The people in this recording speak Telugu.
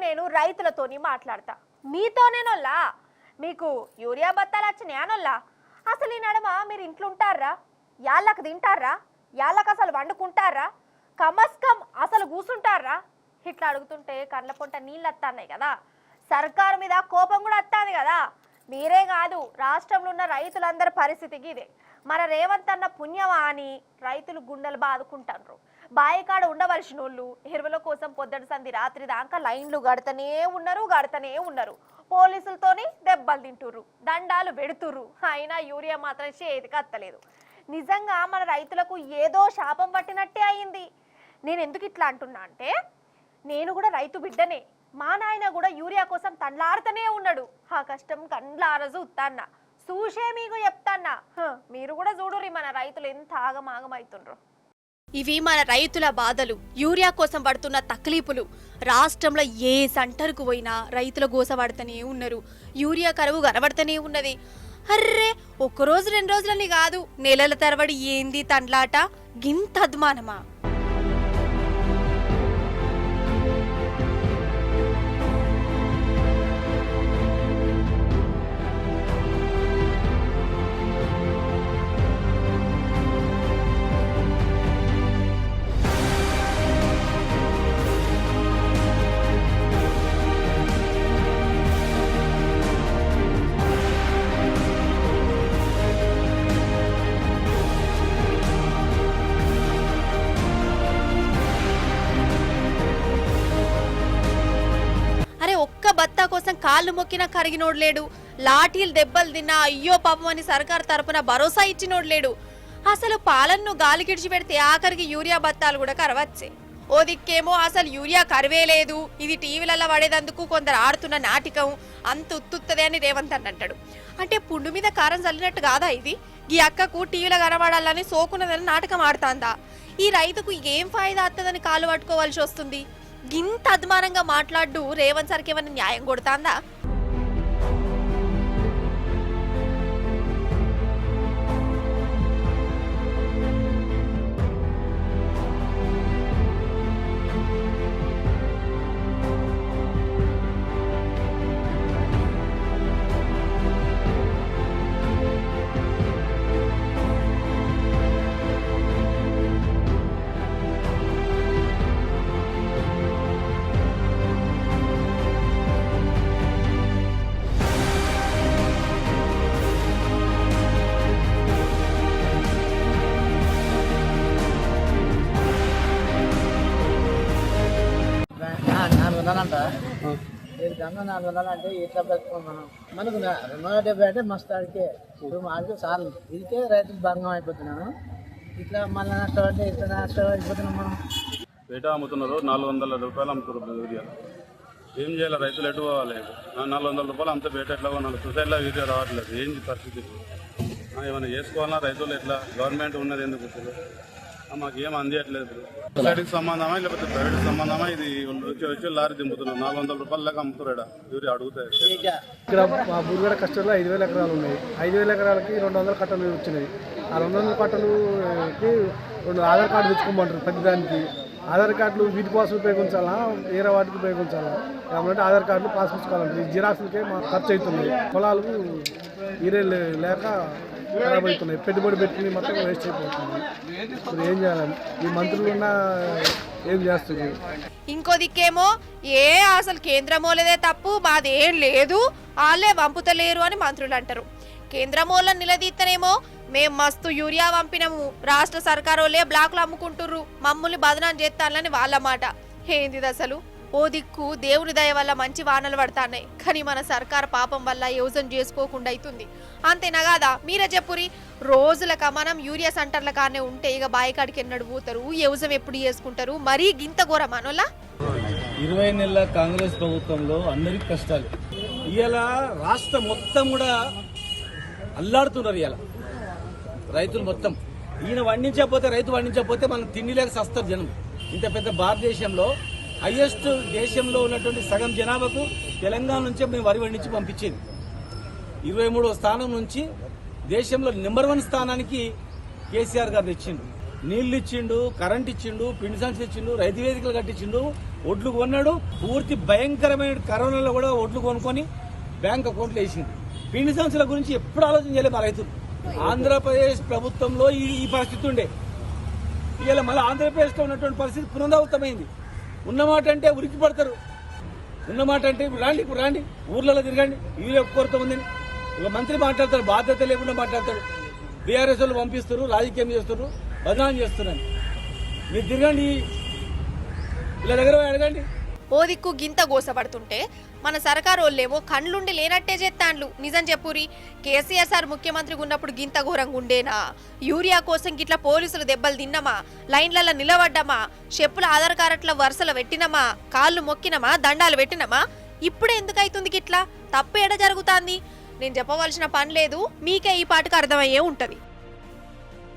నేను రైతులతోని మాట్లాడతా. మీతోనేనోల్లా మీకు యూరియా బత్తాలు వచ్చినాయనోల్లా. అసలు ఈ నడమ మీరు ఇంట్లో ఉంటారా? యాళ్ళకు తింటారా? యాళ్ళకు అసలు వండుకుంటారా? కమస్కం అసలు కూసుంటారా? ఇట్లా అడుగుతుంటే కళ్ళ పొంట నీళ్ళు వస్తున్నాయి కదా. సర్కారు మీద కోపం కూడా వస్తుంది కదా. మీరే కాదు, రాష్ట్రంలో ఉన్న రైతులందరి పరిస్థితికి ఇదే. మన రేవంత్ అన్న పుణ్యమా అని రైతులు గుండెలు బాదుకుంటారు. బాయికాడ ఉండవలసిన వాళ్ళు ఎరువుల కోసం పొద్దుటి సంధి రాత్రి దాకా లైన్లు గడతనే ఉన్నారు. పోలీసులతోని దెబ్బలు తింటుర్రు, దండాలు పెడుతుర్రు. అయినా యూరియా మాత్రం చేతికి అత్తలేదు. నిజంగా మన రైతులకు ఏదో శాపం పట్టినట్టే అయింది. నేను ఎందుకు ఇట్లా అంటున్నా అంటే, నేను కూడా రైతు బిడ్డనే. మా నాయన కూడా యూరియా కోసం తండ్లాడుతూనే ఉన్నాడు. ఆ కష్టం కండ్లారజు ఉత్తాన్న చూసే మీకు చెప్తాన్నా. మీరు కూడా చూడుర్రి మన రైతులు ఎంత ఆగమాగమవుతుండ్రు. ఇవి మన రైతుల బాధలు, యూరియా కోసం పడుతున్న తక్లీపులు. రాష్ట్రంలో ఏ సెంటర్కు పోయినా రైతుల గోస పడుతూనే ఉన్నారు. యూరియా కరువు కనబడుతూనే ఉన్నది. అర్రే, ఒక్కరోజు 2 రోజులని కాదు, నెలల తరబడి ఏంది తండ్లాట, గింత అద్మానమా? ఒక్క బత్తా కోసం కాళ్ళు మొక్కిన కరిగినోడు లేడు. లాఠీలు దెబ్బలు తిన్నా అయ్యో పాపం అని సర్కారు తరపున భరోసా ఇచ్చినోడు లేడు. అసలు పాలన్ను గాలికిడిచి పెడితే ఆఖరికి యూరియా బత్తాలు కూడా కరవచ్చే. ఓ దిక్కేమో అసలు యూరియా కరువే లేదు, ఇది టీవీలలో పడేదందుకు కొందరు ఆడుతున్న నాటకం, అంత ఉత్తుత్తదే అని రేవంత్ అని అంటాడు. అంటే పుండు మీద కారం చల్లినట్టు కాదా ఇది? ఈ అక్కకు టీవీలో కనబడాలని సోకున్నదని నాటకం ఆడుతాందా? ఈ రైతుకు ఏం ఫాయిదా అత్తదని కాలు పట్టుకోవాల్సి వస్తుంది? గింత అద్మానంగా మాట్లాడు రేవంత్ సార్కి ఏమైనా న్యాయం కొడతాందా? గంగ 400 అంటే ఎట్లా పెట్టుకోం మనకు 270 అంటే మస్తు అడికే మాకు చాలు. ఇదికే రైతులు భంగం అయిపోతున్నాను. ఇట్లా మళ్ళీ నష్టపడితే ఇట్లా నష్టం అయిపోతున్నాం. మనం బయట అమ్ముతున్నారు, 400 రూపాయలు అమ్ముతున్నారు యూరియా. ఏం చేయాలి, రైతులు ఎటు పోవాలి? 400 రూపాయలు అంత బయట ఎట్లా కొనాలి? సొసైటీలో యూరియా రావట్లేదు. ఏంటి పరిస్థితి? ఏమైనా చేసుకోవాలన్నా రైతులు ఎట్లా? గవర్నమెంట్ ఉన్నది ఎందుకు? మాకు ఏం అందియట్లేదు. సొసైటీకి సంబంధమా లేకపోతే ప్రైవేట్ సంబంధమా? ఇది వచ్చి లారీ దింపుతున్నారు, 400 రూపాయల లెక్క అమ్ముతున్నాడు యూరియా. అడుగుతాయి ఇక్కడ మా బుర్గడ కష్టంలో 5000 ఎకరాలు ఉన్నాయి. 5000 ఎకరాలకి 200 కట్టలు వచ్చినాయి. ఆ 200 కట్టలుకి 2 ఆధార్ కార్డు తెచ్చుకోమంటారు. ప్రతిదానికి ఆధార్ కార్డులు వీటి కోసం ఉపయోగించాలా, వేరే వాటికి ఉపయోగించాలా? కాబట్టి ఆధార్ కార్డులు పాస్ పుచ్చుకోవాలంటే ఈ జిరాక్స్లకే మాకు ఖర్చు అవుతున్నాయి. పొలాలకు ఈరే లేక ఖరాబ్ అవుతున్నాయి. పెట్టుబడి పెట్టుకుని మొత్తం వేస్ట్ అయిపోతుంది. ఇప్పుడు ఏం చేయాలని ఈ మంత్రులు ఉన్నా ఏం చేస్తుంది? ఇంకో దిక్కేమో అసలు కేంద్రమోలేదే తప్పు, మాదేం లేదు, వాళ్ళే పంపుతలేరు అని మంత్రులు అంటారు. కేంద్రమోళ్ళని నిలదీస్తేనేమో మేం మస్తు యూరియా పంపినము, రాష్ట్ర సర్కారోలే బ్లాక్లు అమ్ముకుంటుర్రు, మమ్మల్ని బదనాం చేస్తానని వాళ్ళ మాట. ఏంది అసలు? ఓ దిక్కు దేవుని దయ వల్ల మంచి వానలు పడతాయి, కానీ మన సర్కారు పాపం వల్ల యోజన చేసుకోకుండా అవుతుంది. అంతేనా కాదా? మీరే చెప్పురి. రోజులక మనం యూరియా సెంటర్ల కానే ఉంటే ఇక బాయికాడికి ఎన్నడు పోతారు, యోజన ఎప్పుడు చేసుకుంటారు? మరీ గింత ఘోర మనోళ్ళ 20 నెలల కాంగ్రెస్ ప్రభుత్వంలో అందరికి కష్టాలు. ఇవాళ రాష్ట్రం మొత్తం కూడా అల్లాడుతున్నారు. ఇవాళ రైతులు మొత్తం ఈయన వండించకపోతే, రైతు వండించకపోతే మనం తిండి లేక సస్తారు జనం. ఇంత పెద్ద భారతదేశంలో హైయెస్ట్ దేశంలో ఉన్నటువంటి సగం జనాభాకు తెలంగాణ నుంచే మేము వరి వండించి పంపించేది. 23వ స్థానం నుంచి దేశంలో నెంబర్ 1 స్థానానికి కేసీఆర్ గారు తెచ్చిండు. నీళ్లు ఇచ్చిండు, కరెంట్ ఇచ్చిండు, పిండి సంచులు ఇచ్చిండు, రైతు వేదికలు కట్టించిండు, ఒడ్లు కొన్నాడు. పూర్తి భయంకరమైన కరోనాలో కూడా ఒడ్లు కొనుక్కొని బ్యాంక్ అకౌంట్లో వేసింది. పిండి సంస్థల గురించి ఎప్పుడు ఆలోచన చేయలేదు మా రైతులు. ఆంధ్రప్రదేశ్ ప్రభుత్వంలో ఈ పరిస్థితి ఉండే. ఇవాళ మళ్ళీ ఆంధ్రప్రదేశ్లో ఉన్నటువంటి పరిస్థితి పునరావృతమైంది. ఉన్నమాట అంటే ఉరికి పడతారు. ఉన్నమాట అంటే ఇప్పుడు రాండి ఊర్లలో తిరగండి. యూరియా కొరత ఉందని ఒక మంత్రి మాట్లాడతాడు, బాధ్యత లేకుండా మాట్లాడతాడు. బీఆర్ఎస్ వాళ్ళు పంపిస్తారు, రాజకీయం చేస్తారు, బదనాం చేస్తున్నారు. మీరు తిరగండి, ఇలా దగ్గర అడగండి. ఓ దిక్కు గింత గోసపడుతుంటే మన సర్కారు వాళ్ళేమో కండ్లుండి లేనట్టే చేస్తాండ్లు. నిజం చెప్పురి, కేసీఆర్ సార్ ముఖ్యమంత్రిగా ఉన్నప్పుడు గింత ఘోరంగా ఉండేనా? యూరియా కోసం గిట్లా పోలీసులు దెబ్బలు తిన్నమా, లైన్లలో నిలబడ్డామా, చెప్పుల ఆధార్ కార్డుల వరుసలు పెట్టినమా, కాళ్ళు మొక్కినమా, దండాలు పెట్టినమా? ఇప్పుడే ఎందుకు అవుతుంది గిట్లా? తప్పు ఎడ జరుగుతాంది? నేను చెప్పవలసిన పని లేదు, మీకే ఈ పాటకు అర్థమయ్యే ఉంటది.